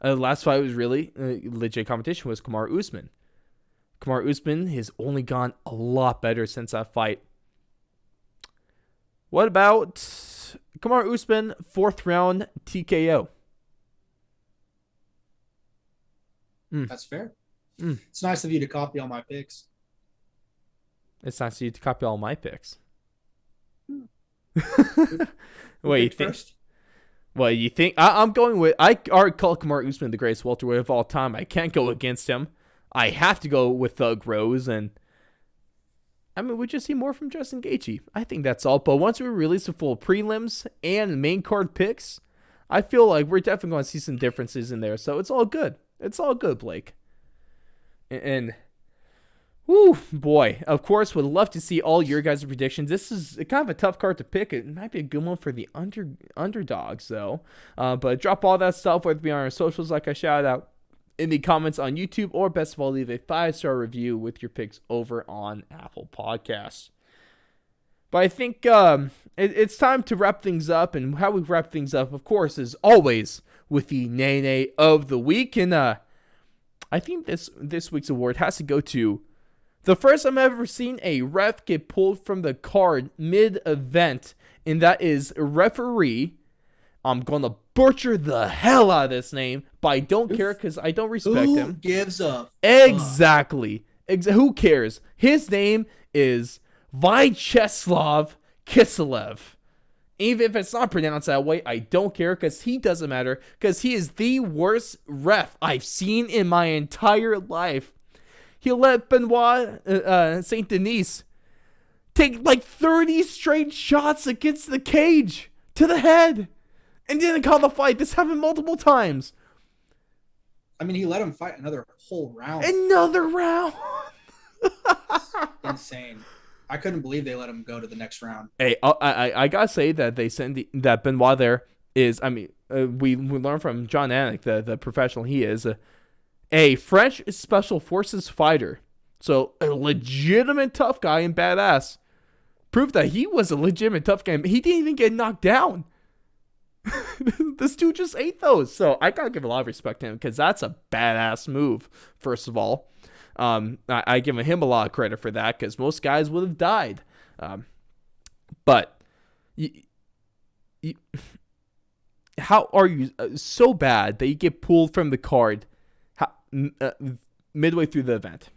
The last fight was really legit competition was Kamaru Usman. Kamaru Usman has only gone a lot better since that fight. What about Kamaru Usman 4th round TKO? That's fair. It's nice of you to copy all my picks. It's nice of you to copy all my picks. Wait, you think? First? Well, you think I'm going with? I already call Kamaru Usman the greatest welterweight of all time. I can't go against him. I have to go with Thug Rose, and I mean, we just see more from Justin Gaethje. I think that's all. But once we release the full prelims and main card picks, I feel like we're definitely going to see some differences in there. So it's all good. It's all good, Blake. And whoo, boy, of course, would love to see all your guys' predictions. This is kind of a tough card to pick. It might be a good one for the underdogs, though. But drop all that stuff, whether it be on our socials, like I shouted out, in the comments on YouTube, or best of all, leave a 5-star review with your picks over on Apple Podcasts. But I think it's time to wrap things up, and how we wrap things up, of course, is always with the Nene of the week. And I think this week's award has to go to the first time I've ever seen a ref get pulled from the card mid-event, and that is referee. I'm going to butcher the hell out of this name, but I don't care because I don't respect him. Who gives a Exactly. Who cares? His name is Vyacheslav Kiselev. Even if it's not pronounced that way, I don't care because he doesn't matter because he is the worst ref I've seen in my entire life. He let Benoit Saint Denis take like 30 straight shots against the cage to the head and didn't call the fight. This happened multiple times. I mean, he let him fight another whole round. Another round. Insane. I couldn't believe they let him go to the next round. Hey, I gotta say that they send that Benoit there is. I mean, we learned from John Anik, the professional he is, a French special forces fighter, so a legitimate tough guy and badass. Proved that he was a legitimate tough guy. He didn't even get knocked down. This dude just ate those. So I gotta give a lot of respect to him because that's a badass move. First of all. I give him a lot of credit for that because most guys would have died. But how are you so bad that you get pulled from the card midway through the event?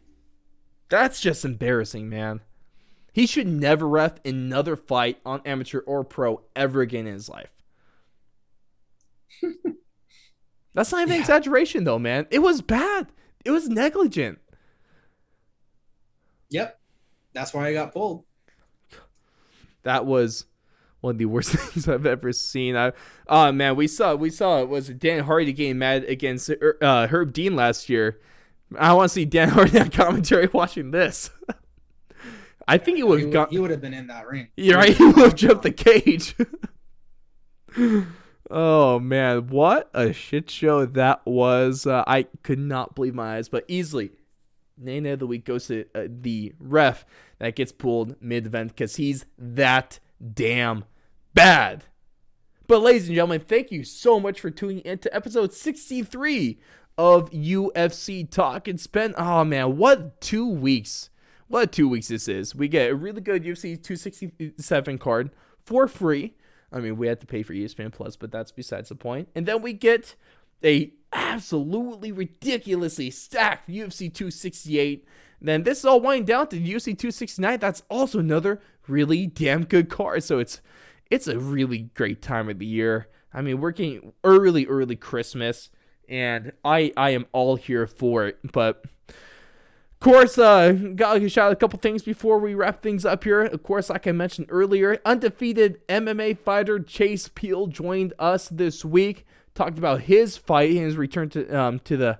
That's just embarrassing, man. He should never ref another fight on amateur or pro ever again in his life. That's not even an exaggeration, though, man. It was bad. It was negligent. Yep. That's why I got pulled. That was one of the worst things I've ever seen. Man, we saw it was Dan Hardy getting mad against Herb Dean last year. I want to see Dan Hardy on commentary watching this. I think he would have gone. He would have been in that ring. You're right. He would have jumped the cage. Oh man, what a shit show that was. I could not believe my eyes, but easily. Name of the week goes to the ref that gets pulled mid-event because he's that damn bad. But ladies and gentlemen, thank you so much for tuning in to episode 63 of UFC Talk. It's been, oh man, what 2 weeks. what 2 weeks this is. We get a really good UFC 267 card for free. I mean, we had to pay for ESPN Plus, but that's besides the point. And then we get a absolutely ridiculously stacked UFC 268. Then this is all winding down to UFC 269. That's also another really damn good card. So it's a really great time of the year. I mean, we're getting early Christmas, and I am all here for it. But of course, gotta shout out a couple things before we wrap things up here. Of course, like I mentioned earlier, undefeated MMA fighter Chase Peel joined us this week. Talked about his fight and his return to the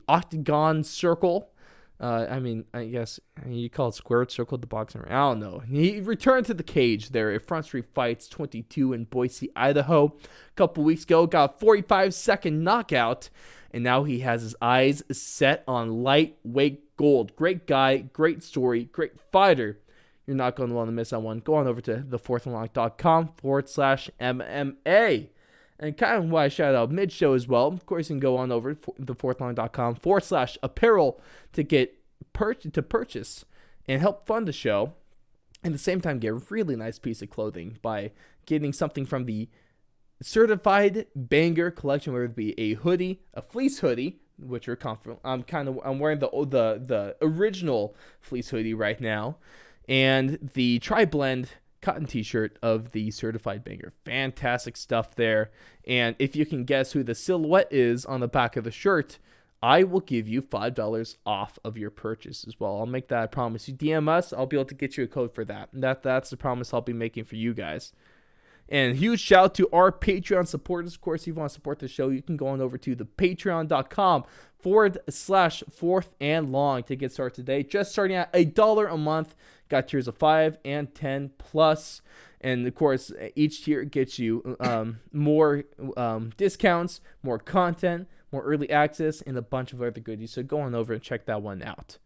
octagon circle. I guess you call it squared circle, the boxing ring. I don't know. He returned to the cage there at Front Street Fights 22 in Boise, Idaho. A couple weeks ago, got a 45-second knockout. And now he has his eyes set on lightweight gold. Great guy, great story, great fighter. You're not going to want to miss that one. Go on over to thefourthandlong.com/MMA. And kind of why I shout out mid-show as well. Of course, you can go on over to thefourthandlong.com/apparel to purchase and help fund the show. And at the same time, get a really nice piece of clothing by getting something from the Certified Banger collection, whether it be a hoodie, a fleece hoodie, which are comfortable. I'm wearing the original fleece hoodie right now, and the tri-blend cotton t-shirt of the Certified Banger. Fantastic stuff there. And if you can guess who the silhouette is on the back of the shirt, I will give you $5 off of your purchase as well. I'll make that a promise. You DM us, I'll be able to get you a code for that. That's the promise I'll be making for you guys. And huge shout out to our Patreon supporters. Of course, if you want to support the show, you can go on over to the patreon.com/fourthandlong to get started today. Just starting at $1 a month. Got tiers of 5 and 10 plus. And of course, each tier gets you more discounts, more content, more early access, and a bunch of other goodies. So go on over and check that one out.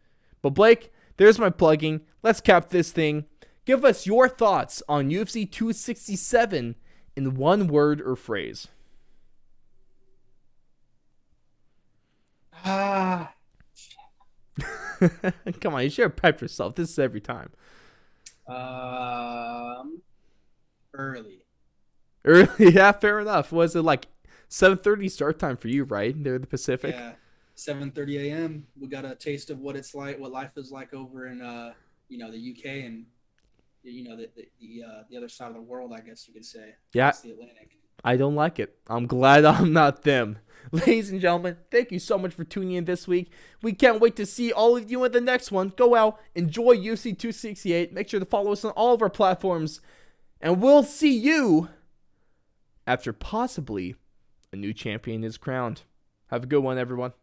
But Blake, there's my plugging. Let's cap this thing. Give us your thoughts on UFC 267 in one word or phrase. Come on, you should prep yourself. This is every time. Early. Yeah, fair enough. Was it like 7:30 start time for you, right? They're the Pacific. Yeah, 7:30 a.m. We got a taste of what it's like, what life is like over in the UK and the other side of the world, I guess you could say. Yeah. The Atlantic. I don't like it. I'm glad I'm not them. Ladies and gentlemen, thank you so much for tuning in this week. We can't wait to see all of you in the next one. Go out, enjoy UFC 268. Make sure to follow us on all of our platforms. And we'll see you after possibly a new champion is crowned. Have a good one, everyone.